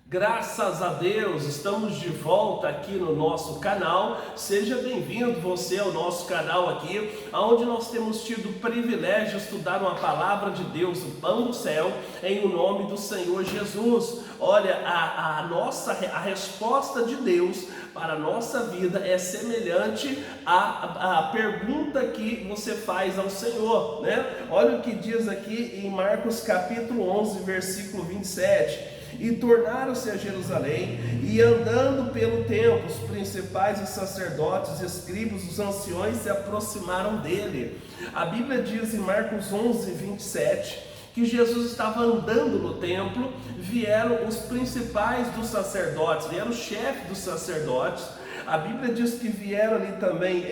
Graças a Deus, estamos de volta aqui no nosso canal. Seja bem-vindo você ao nosso canal aqui, onde nós temos tido o privilégio de estudar uma palavra de Deus, o pão do céu, em o nome do Senhor Jesus. Olha, a resposta de Deus para a nossa vida é semelhante à pergunta que você faz ao Senhor, né? Olha o que diz aqui em Marcos capítulo 11, versículo 27. E tornaram-se a Jerusalém, e andando pelo templo, os principais, os sacerdotes, os escribas, os anciões se aproximaram dele. A Bíblia diz em Marcos 11, 27, que Jesus estava andando no templo, vieram os principais dos sacerdotes, vieram os chefes dos sacerdotes. A Bíblia diz que vieram ali também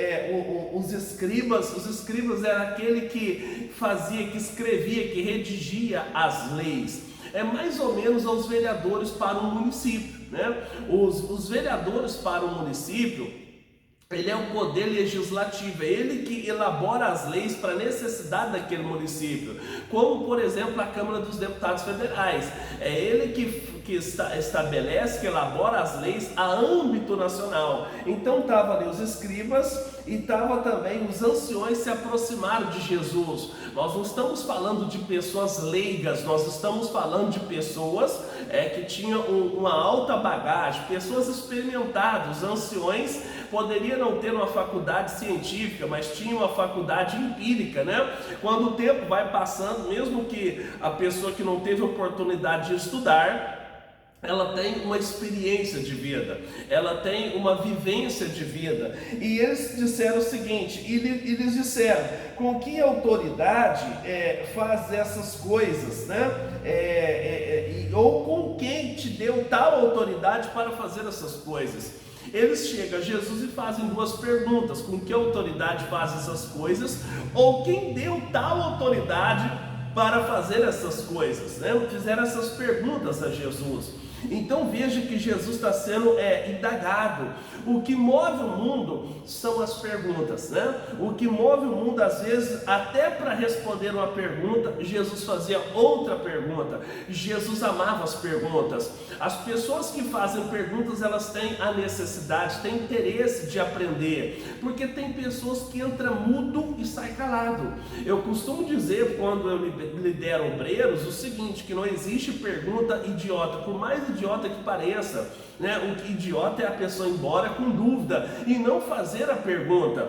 os escribas. Os escribas eram aquele que fazia, que escrevia, que redigia as leis. É mais ou menos aos vereadores para o município, né? Os vereadores para o município, ele é o poder legislativo, é ele que elabora as leis para a necessidade daquele município, como por exemplo a Câmara dos Deputados Federais, é ele que estabelece, que elabora as leis a âmbito nacional. Então estava ali os escribas e estava também os anciões se aproximaram de Jesus. Nós não estamos falando de pessoas leigas, nós estamos falando de pessoas que tinham uma alta bagagem, pessoas experimentadas. Os anciões poderiam não ter uma faculdade científica, mas tinham uma faculdade empírica, né? Quando o tempo vai passando, mesmo que a pessoa que não teve oportunidade de estudar, ela tem uma experiência de vida, ela tem uma vivência de vida. E eles disseram o seguinte, eles disseram, com que autoridade faz essas coisas, né? Ou com quem te deu tal autoridade para fazer essas coisas? Eles chegam a Jesus e fazem duas perguntas: com que autoridade faz essas coisas? Ou quem deu tal autoridade para fazer essas coisas, né? Fizeram essas perguntas a Jesus. Então veja que Jesus está sendo indagado. O que move o mundo são as perguntas, né? O que move o mundo, às vezes, até para responder uma pergunta, Jesus fazia outra pergunta. Jesus amava as perguntas. As pessoas que fazem perguntas, elas têm a necessidade, têm interesse de aprender, porque tem pessoas que entram mudo e saem calado. Eu costumo dizer, quando eu lidero obreiros, o seguinte, que não existe pergunta idiota, por mais idiota que pareça, né? O idiota é a pessoa ir embora com dúvida e não fazer a pergunta.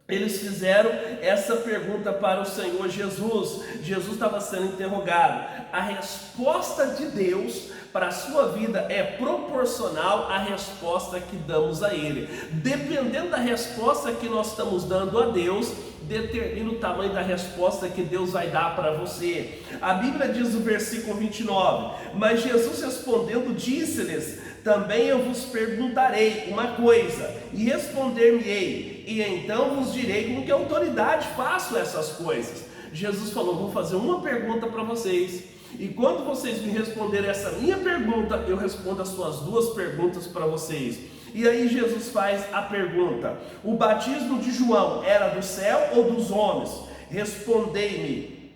Eles fizeram essa pergunta para o Senhor Jesus. Jesus estava sendo interrogado. A resposta de Deus para a sua vida é proporcional à resposta que damos a Ele. Dependendo da resposta que nós estamos dando a Deus, determina o tamanho da resposta que Deus vai dar para você. A Bíblia diz no versículo 29, mas Jesus respondendo disse-lhes, também eu vos perguntarei uma coisa, e responder-me-ei, e então vos direi com que autoridade faço essas coisas. Jesus falou, vou fazer uma pergunta para vocês, e quando vocês me responderem essa minha pergunta, eu respondo as suas duas perguntas para vocês. E aí Jesus faz a pergunta, o batismo de João era do céu ou dos homens? Respondei-me.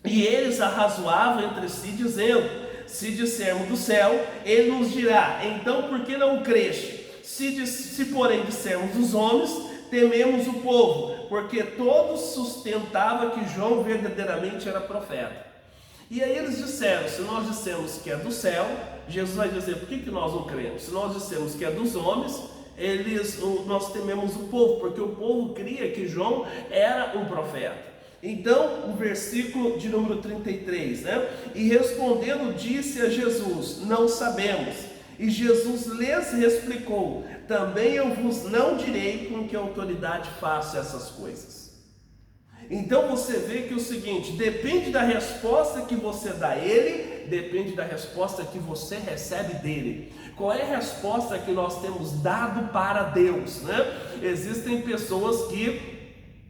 E eles arrazoavam entre si, dizendo, se dissermos do céu, ele nos dirá, então por que não creste? Se porém dissermos dos homens, tememos o povo, porque todos sustentavam que João verdadeiramente era profeta. E aí eles disseram, se nós dissemos que é do céu, Jesus vai dizer, por que nós não cremos? Se nós dissemos que é dos homens, nós tememos o povo, porque o povo cria que João era um profeta. Então, o versículo de número 33, né? E respondendo disse a Jesus, não sabemos. E Jesus lhes explicou, também eu vos não direi com que autoridade faço essas coisas. Então você vê que é o seguinte, depende da resposta que você dá a Ele, depende da resposta que você recebe dele. Qual é a resposta que nós temos dado para Deus, né? Existem pessoas que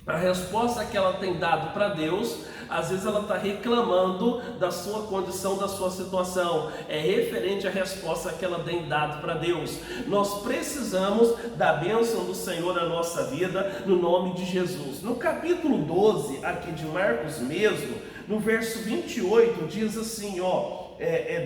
a resposta que ela tem dado para Deus, às vezes ela está reclamando da sua condição, da sua situação. É referente à resposta que ela tem dado para Deus. Nós precisamos da bênção do Senhor na nossa vida, no nome de Jesus. No capítulo 12, aqui de Marcos mesmo, no verso 28, diz assim,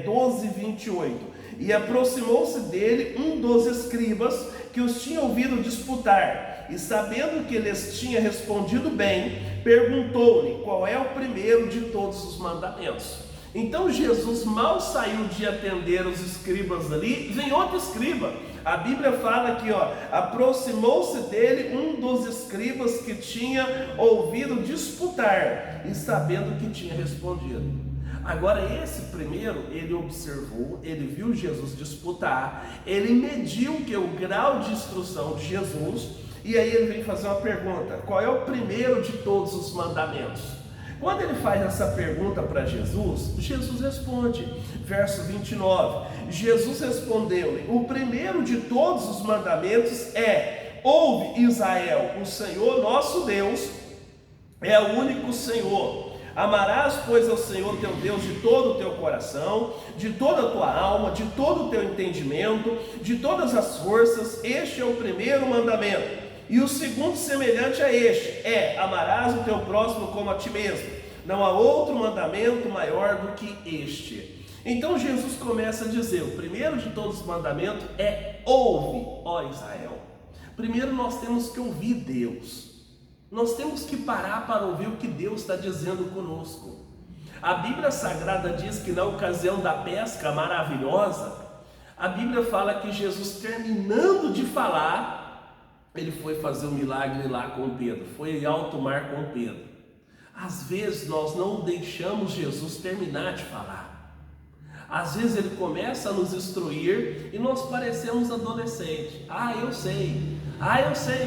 12, 28. E aproximou-se dele um dos escribas que os tinha ouvido disputar, e sabendo que lhes tinha respondido bem, perguntou-lhe qual é o primeiro de todos os mandamentos. Então Jesus mal saiu de atender os escribas ali, vem outro escriba. A Bíblia fala aqui, aproximou-se dele um dos escribas que tinha ouvido disputar, e sabendo que tinha respondido. Agora esse primeiro, ele observou, ele viu Jesus disputar, ele mediu o grau de instrução de Jesus, e aí ele vem fazer uma pergunta: qual é o primeiro de todos os mandamentos? Quando ele faz essa pergunta para Jesus, Jesus responde, verso 29, Jesus respondeu-lhe: o primeiro de todos os mandamentos é: ouve, Israel, o Senhor nosso Deus é o único Senhor. Amarás, pois, ao Senhor teu Deus de todo o teu coração, de toda a tua alma, de todo o teu entendimento, de todas as forças. Este é o primeiro mandamento. E o segundo, semelhante a este, é: amarás o teu próximo como a ti mesmo. Não há outro mandamento maior do que este. Então Jesus começa a dizer: o primeiro de todos os mandamentos é: ouve, ó Israel. Primeiro nós temos que ouvir Deus. Nós temos que parar para ouvir o que Deus está dizendo conosco. A Bíblia Sagrada diz que na ocasião da pesca maravilhosa, a Bíblia fala que Jesus, terminando de falar, ele foi fazer um milagre lá com Pedro, foi em alto mar com Pedro. Às vezes nós não deixamos Jesus terminar de falar. Às vezes ele começa a nos instruir e nós parecemos adolescentes. Eu sei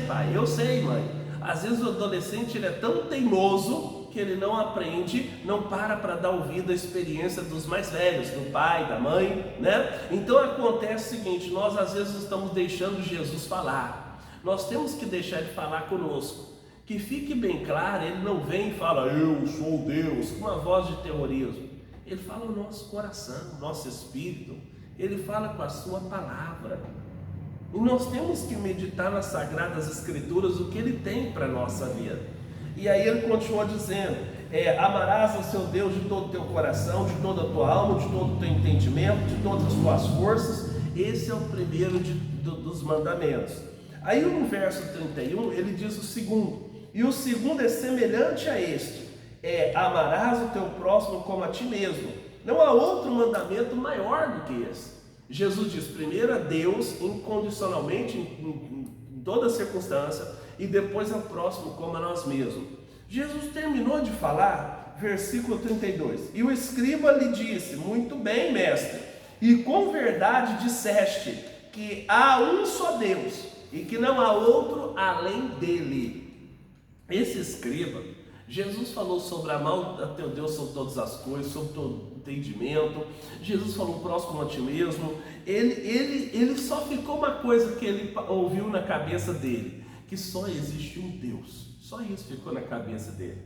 pai, eu sei mãe. Às vezes o adolescente ele é tão teimoso que ele não aprende, não para dar ouvido à experiência dos mais velhos, do pai, da mãe, né? Então acontece o seguinte: nós às vezes estamos deixando Jesus falar. Nós temos que deixar ele falar conosco. Que fique bem claro, ele não vem e fala: eu sou Deus, com uma voz de terrorismo. Ele fala o nosso coração, o nosso espírito. Ele fala com a sua palavra. E nós temos que meditar nas Sagradas Escrituras o que ele tem para a nossa vida. E aí ele continua dizendo: amarás ao seu Deus de todo o teu coração, de toda a tua alma, de todo o teu entendimento, de todas as tuas forças. Esse é o primeiro dos mandamentos. Aí no verso 31 ele diz o segundo: e o segundo é semelhante a este, amarás o teu próximo como a ti mesmo. Não há outro mandamento maior do que esse. Jesus diz primeiro a Deus incondicionalmente, em toda circunstância, e depois ao próximo como a nós mesmos. Jesus terminou de falar, versículo 32, e o escriba lhe disse: muito bem, mestre, e com verdade disseste que há um só Deus, e que não há outro além dele. Esse escriba, Jesus falou sobre amar a teu Deus sobre todas as coisas, sobre todo entendimento. Jesus falou próximo a ti mesmo. Ele só ficou uma coisa que ele ouviu na cabeça dele: que só existe um Deus. Só isso ficou na cabeça dele.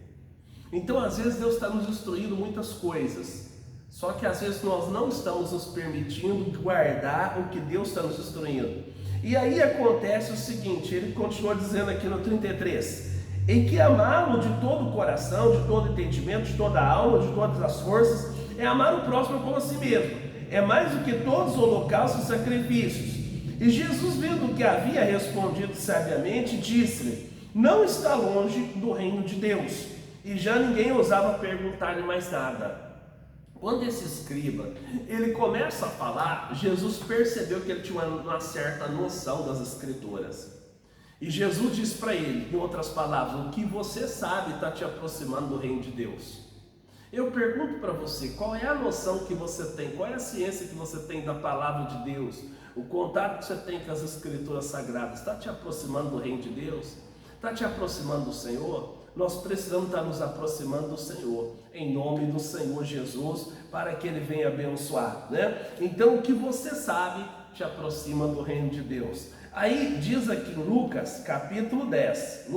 Então às vezes Deus está nos instruindo muitas coisas, só que às vezes nós não estamos nos permitindo guardar o que Deus está nos instruindo. E aí acontece o seguinte, ele continua dizendo aqui no 33: em que amá-lo de todo o coração, de todo o entendimento, de toda a alma, de todas as forças, é amar o próximo como a si mesmo. É mais do que todos os holocaustos e sacrifícios. E Jesus, vendo que havia respondido sabiamente, disse-lhe: não está longe do reino de Deus. E já ninguém ousava perguntar-lhe mais nada. Quando esse escriba, ele começa a falar, Jesus percebeu que ele tinha uma certa noção das Escrituras. E Jesus diz para ele, em outras palavras: o que você sabe está te aproximando do reino de Deus. Eu pergunto para você, qual é a noção que você tem, qual é a ciência que você tem da palavra de Deus? O contato que você tem com as Escrituras Sagradas está te aproximando do reino de Deus? Está te aproximando do Senhor? Nós precisamos estar nos aproximando do Senhor, em nome do Senhor Jesus, para que Ele venha abençoar, né? Então o que você sabe te aproxima do reino de Deus. Aí diz aqui em Lucas capítulo 10,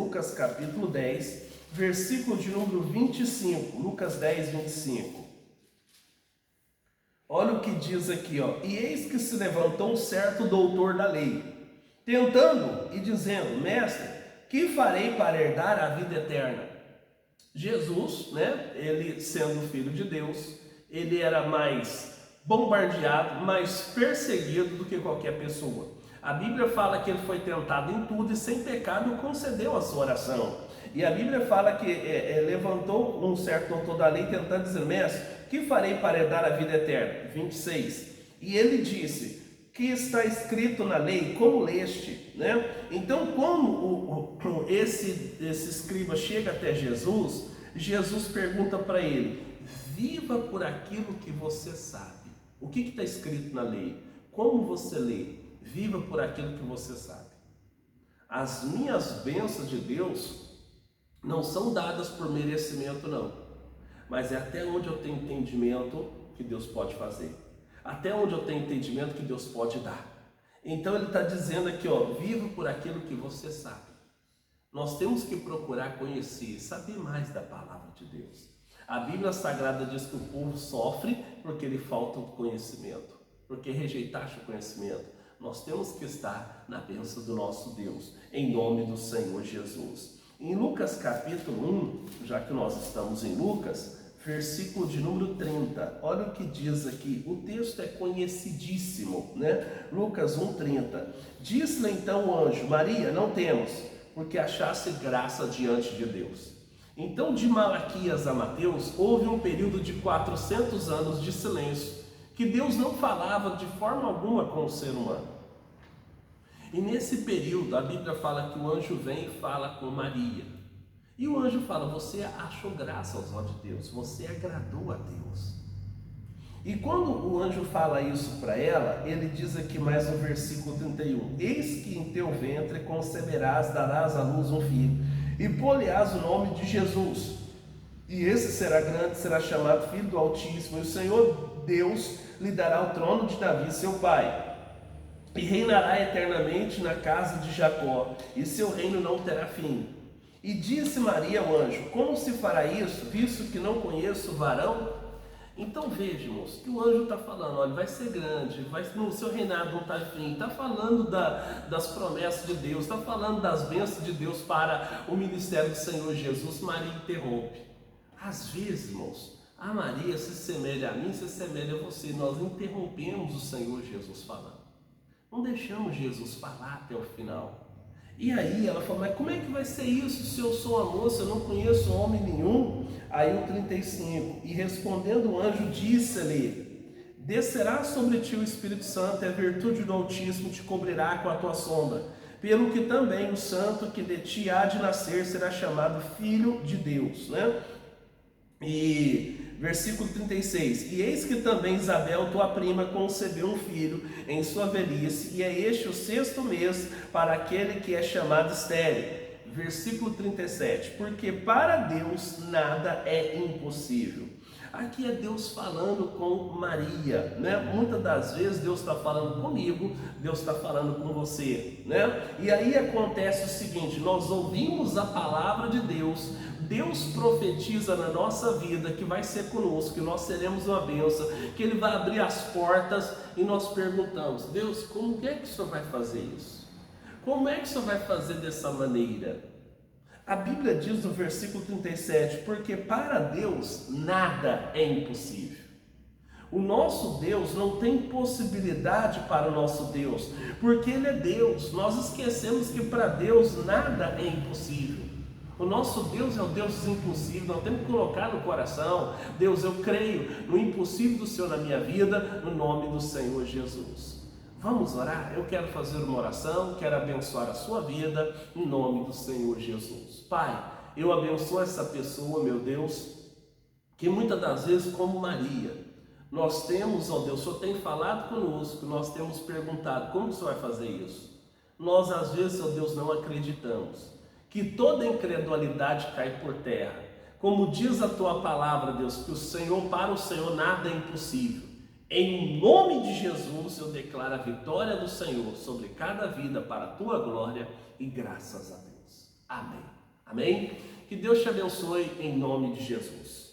versículo de número 25, Lucas 10, 25. Olha o que diz aqui, e eis que se levantou um certo doutor da lei, tentando e dizendo: mestre, que farei para herdar a vida eterna? Jesus, né, ele sendo filho de Deus, ele era mais bombardeado, mais perseguido do que qualquer pessoa. A Bíblia fala que ele foi tentado em tudo e sem pecado concedeu a sua oração. E a Bíblia fala que levantou um certo doutor da lei tentando dizer: mestre, que farei para herdar a vida eterna? 26. E ele disse: que está escrito na lei, como leste, né? Então, como esse escriba chega até Jesus, Jesus pergunta para ele: viva por aquilo que você sabe. O que está escrito na lei? Como você lê? Viva por aquilo que você sabe. As minhas bênçãos de Deus não são dadas por merecimento, não. Mas é até onde eu tenho entendimento que Deus pode fazer. Até onde eu tenho entendimento que Deus pode dar. Então ele está dizendo aqui, viva por aquilo que você sabe. Nós temos que procurar conhecer, saber mais da palavra de Deus. A Bíblia Sagrada diz que o povo sofre porque lhe falta o conhecimento. Porque rejeitaste o conhecimento. Nós temos que estar na bênção do nosso Deus, em nome do Senhor Jesus. Em Lucas capítulo 1, já que nós estamos em Lucas, versículo de número 30, olha o que diz aqui, o texto é conhecidíssimo, né? Lucas 1,30. Disse-lhe então o anjo: Maria, não temas, porque achaste graça diante de Deus. Então, de Malaquias a Mateus, houve um período de 400 anos de silêncio, que Deus não falava de forma alguma com o ser humano. E nesse período, a Bíblia fala que o anjo vem e fala com Maria. E o anjo fala: você achou graça aos olhos de Deus, você agradou a Deus. E quando o anjo fala isso para ela, ele diz aqui mais no versículo 31, eis que em teu ventre conceberás, darás à luz um filho, e pôr-lhe-ás o nome de Jesus. E esse será grande, será chamado Filho do Altíssimo, e o Senhor Deus lhe dará o trono de Davi, seu pai, e reinará eternamente na casa de Jacó, e seu reino não terá fim. E disse Maria ao anjo: como se fará isso, visto que não conheço varão? Então vejamos que o anjo está falando: olha, vai ser grande, no seu reinado não está fim, está falando das promessas de Deus, está falando das bênçãos de Deus para o ministério do Senhor Jesus. Maria interrompe. Às vezes, irmãos, a Maria se semelha a mim, se semelha a você. Nós interrompemos o Senhor Jesus falando. Não deixamos Jesus falar até o final. E aí ela fala: mas como é que vai ser isso se eu sou uma moça, eu não conheço homem nenhum? Aí o 35, e respondendo o anjo, disse-lhe: descerá sobre ti o Espírito Santo, e a virtude do Altíssimo te cobrirá com a tua sombra. Pelo que também o santo que de ti há de nascer será chamado Filho de Deus, né? E versículo 36, e eis que também Isabel, tua prima, concebeu um filho em sua velhice, e é este o 6º mês para aquele que é chamado estéril. Versículo 37, porque para Deus nada é impossível. Aqui é Deus falando com Maria, né? Muitas das vezes Deus está falando comigo, Deus está falando com você, né? E aí acontece o seguinte: nós ouvimos a palavra de Deus, Deus profetiza na nossa vida que vai ser conosco, que nós seremos uma bênção, que Ele vai abrir as portas, e nós perguntamos: Deus, como é que o Senhor vai fazer isso? Como é que o Senhor vai fazer dessa maneira? A Bíblia diz no versículo 37, porque para Deus nada é impossível. O nosso Deus não tem possibilidade para o nosso Deus, porque Ele é Deus. Nós esquecemos que para Deus nada é impossível. O nosso Deus é o Deus dos impossíveis. Nós temos que colocar no coração: Deus, eu creio no impossível do Senhor na minha vida, no nome do Senhor Jesus. Vamos orar? Eu quero fazer uma oração, quero abençoar a sua vida, em nome do Senhor Jesus. Pai, eu abençoo essa pessoa, meu Deus, que muitas das vezes, como Maria, nós temos, ó Deus, o Senhor tem falado conosco, nós temos perguntado: como o Senhor vai fazer isso? Nós, às vezes, ó Deus, não acreditamos. Que toda incredulidade cai por terra. Como diz a tua palavra, Deus, que para o Senhor nada é impossível. Em nome de Jesus, eu declaro a vitória do Senhor sobre cada vida para a tua glória e graças a Deus. Amém. Amém? Que Deus te abençoe em nome de Jesus.